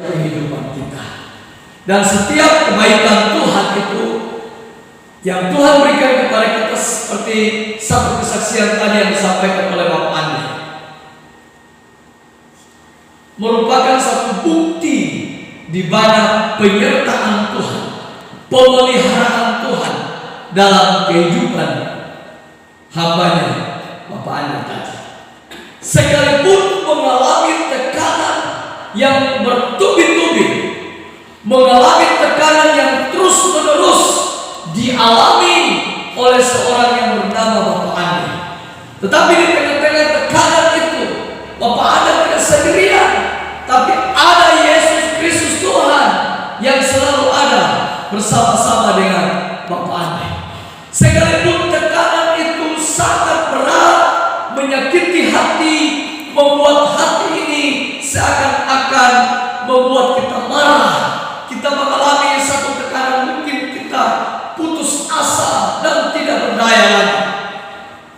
kehidupan kita. Dan setiap kebaikan Tuhan itu yang Tuhan berikan kepada kita, seperti satu kesaksian tadi yang disampaikan oleh Bapak Andi, merupakan satu bukti di mana penyertaan Tuhan, pemeliharaan Tuhan dalam kehidupan hambanya Bapak Andi tadi. Sekalipun mengalami tekanan yang bertubi-tubi, mengalami tekanan yang terus-menerus dialami oleh seorang yang bernama Bapak Andi, tetapi di tengah-tengah tekanan itu Bapak Andi tidak sendirian, tapi ada Yesus Kristus Tuhan yang selalu ada bersama-sama dengan Bapak Andi. Sekalipun tekanan itu sangat berat, menyakiti hati, membuat hati ini seakan-akan membuat kita marah, kita mengalami satu tekanan, mungkin kita putus asa dan tidak berdaya lagi.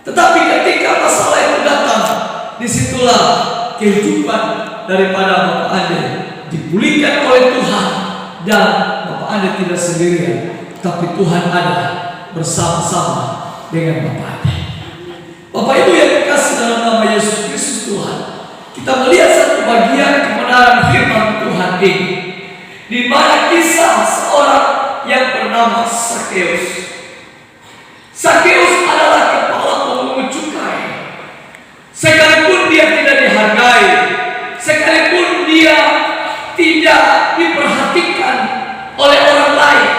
Tetapi ketika masalah itu datang, disitulah kehidupan daripada Bapak Andi dipulihkan oleh Tuhan, dan Bapak Andi tidak sendirian, tapi Tuhan ada bersama-sama dengan Bapak Andi. Bapak Ibu yang dikasih dalam nama Yesus Kristus Tuhan, kita melihat satu bagian kebenaran firman Tuhan ini, di mana kisah seorang yang bernama Sakeus. Sakeus adalah kepala pemungut cukai. Sekalipun dia tidak dihargai, sekalipun dia tidak diperhatikan oleh orang lain,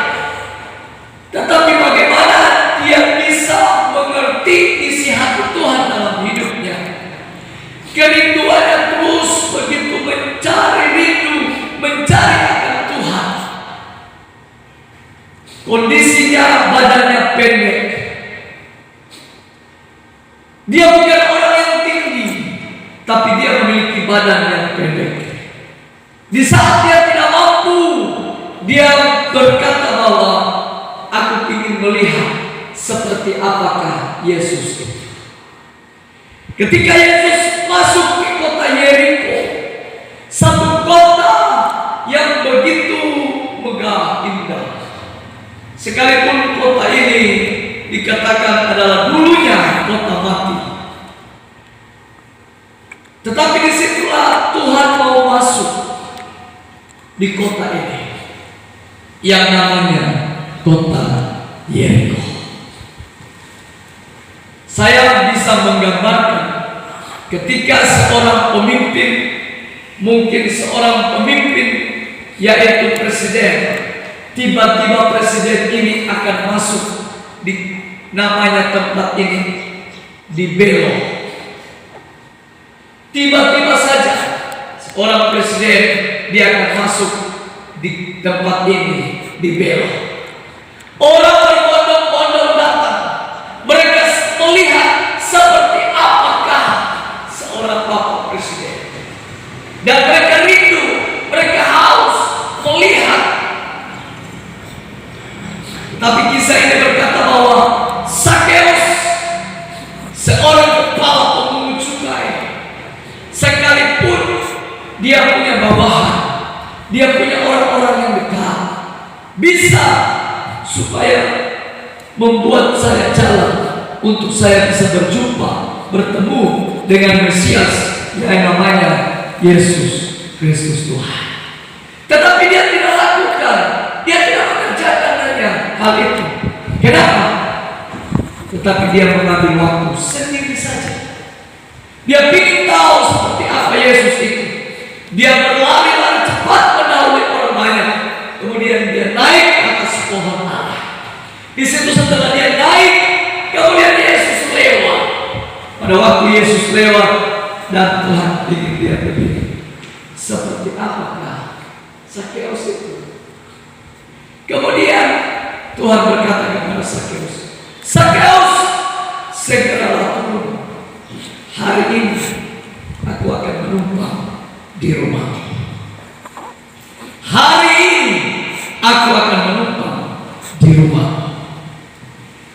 tetapi bagaimana dia bisa mengerti isi hati Tuhan dalam hidupnya. Kerinduannya terus begitu mencari akan Tuhan. Kondisinya badannya pendek. Dia bukan orang yang tinggi, tapi dia memiliki badan yang pendek. Di saat dia tidak mampu, dia berkata bahwa aku ingin melihat seperti apakah Yesus itu. Ketika Yesus masuk ke kota Yeriko, satu kota yang begitu megah indah, sekalipun kota ini dikatakan adalah dulunya kota mati, tetapi disitulah Tuhan mau masuk di kota ini yang namanya kota Yeriko. Saya bisa menggambarkan ketika seorang pemimpin, mungkin seorang pemimpin yaitu presiden, tiba-tiba presiden ini akan masuk di namanya tempat ini, di belok. Tiba-tiba saja seorang presiden dia akan masuk di tempat ini, di belok. Orang berbondong-bondong datang, mereka melihat seperti apakah seorang bapak presiden, dan mereka rindu, mereka haus melihat. Tapi kisah ini berkata bahwa Sakeus, seorang kepala pemungut cukai, sekalipun dia punya bawahan, dia punya orang-orang yang dekat, bisa supaya membuat saya jalan untuk saya bisa berjumpa, bertemu dengan Mesias yang namanya Yesus Kristus Tuhan. Tetapi dia tidak lakukan, dia tidak mengerjakan hal itu. Kenapa? Tetapi dia mengambil waktu sendiri saja. Dia ingin tahu seperti apa Yesus itu. Dia berlari-lari cepat mendahului orang banyak. Kemudian dia naik ke atas pohon ara. Di situ setelah dia naik, kemudian Yesus lewat. Pada waktu Yesus lewat dan Tuhan ingin dia berdiri, seperti apakah Sakeus itu? Kemudian Tuhan berkata kepada Sakeus, Sakeus, segeralah turun. Hari ini aku akan menumpang di rumahmu. Hari ini aku akan menumpang di rumahmu.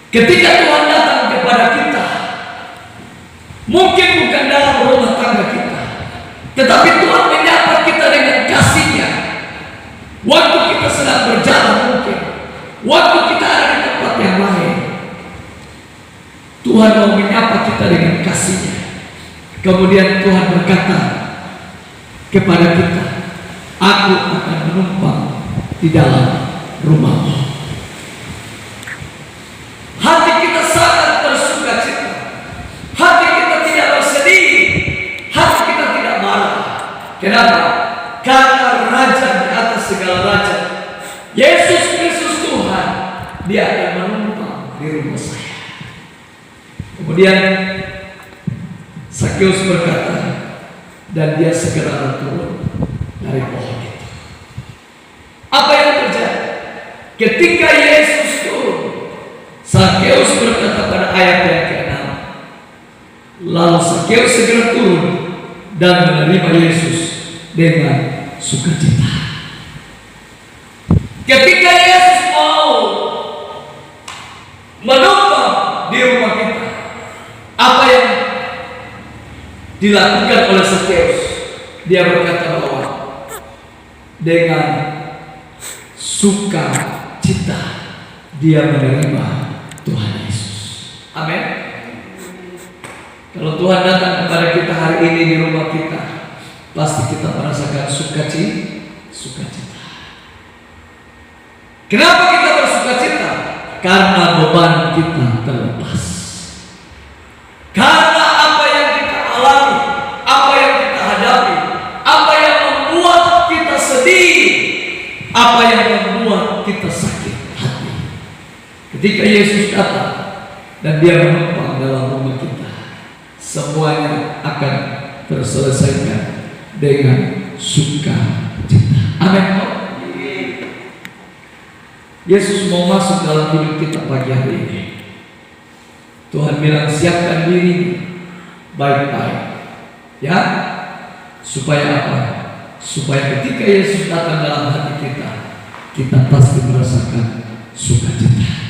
Ketika Tuhan datang kepada kita, mungkin bukan dalam rumah tangga kita, tetapi Tuhan menyapa kita dengan kasih-Nya, Tuhan mau menyapa kita dengan kasih-Nya. Kemudian Tuhan berkata kepada kita, aku akan menumpang di dalam rumahmu. Hati kita sangat bersuka cita. Hati kita tidak bersedih. Hati kita tidak marah. Kenapa? Karena Raja di atas segala raja, Yesus Kristus Tuhan, Dia akan menumpang di rumah saya. Kemudian Sakeus berkata, dan dia segera turun dari pohon itu. Apa yang terjadi? Ketika Yesus turun, Sakeus berkata pada ayat yang ke-6, lalu Sakeus segera turun dan menerima Yesus dengan sukacita. Ketika Yesus mau menumpang di rumah kita, apa yang dilakukan oleh Sakeus? Dia berkata bahwa dengan sukacita dia menerima Tuhan Yesus. Amin. Kalau Tuhan datang kepada kita hari ini di rumah kita, pasti kita merasakan sukacita. Kenapa kita bersukacita? Karena beban kita terlepas. Karena apa yang kita alami, apa yang kita hadapi, apa yang membuat kita sedih, apa yang membuat kita sakit hati, ketika Yesus datang dan Dia menumpang dalam rumah kita, semuanya akan terselesaikan dengan sukacita. Amin. Yesus mau masuk dalam hidup kita pagi hari ini. Tuhan bilang, siapkan diri baik-baik, ya, supaya apa? Supaya ketika Yesus datang dalam hati kita, kita pasti merasakan sukacita.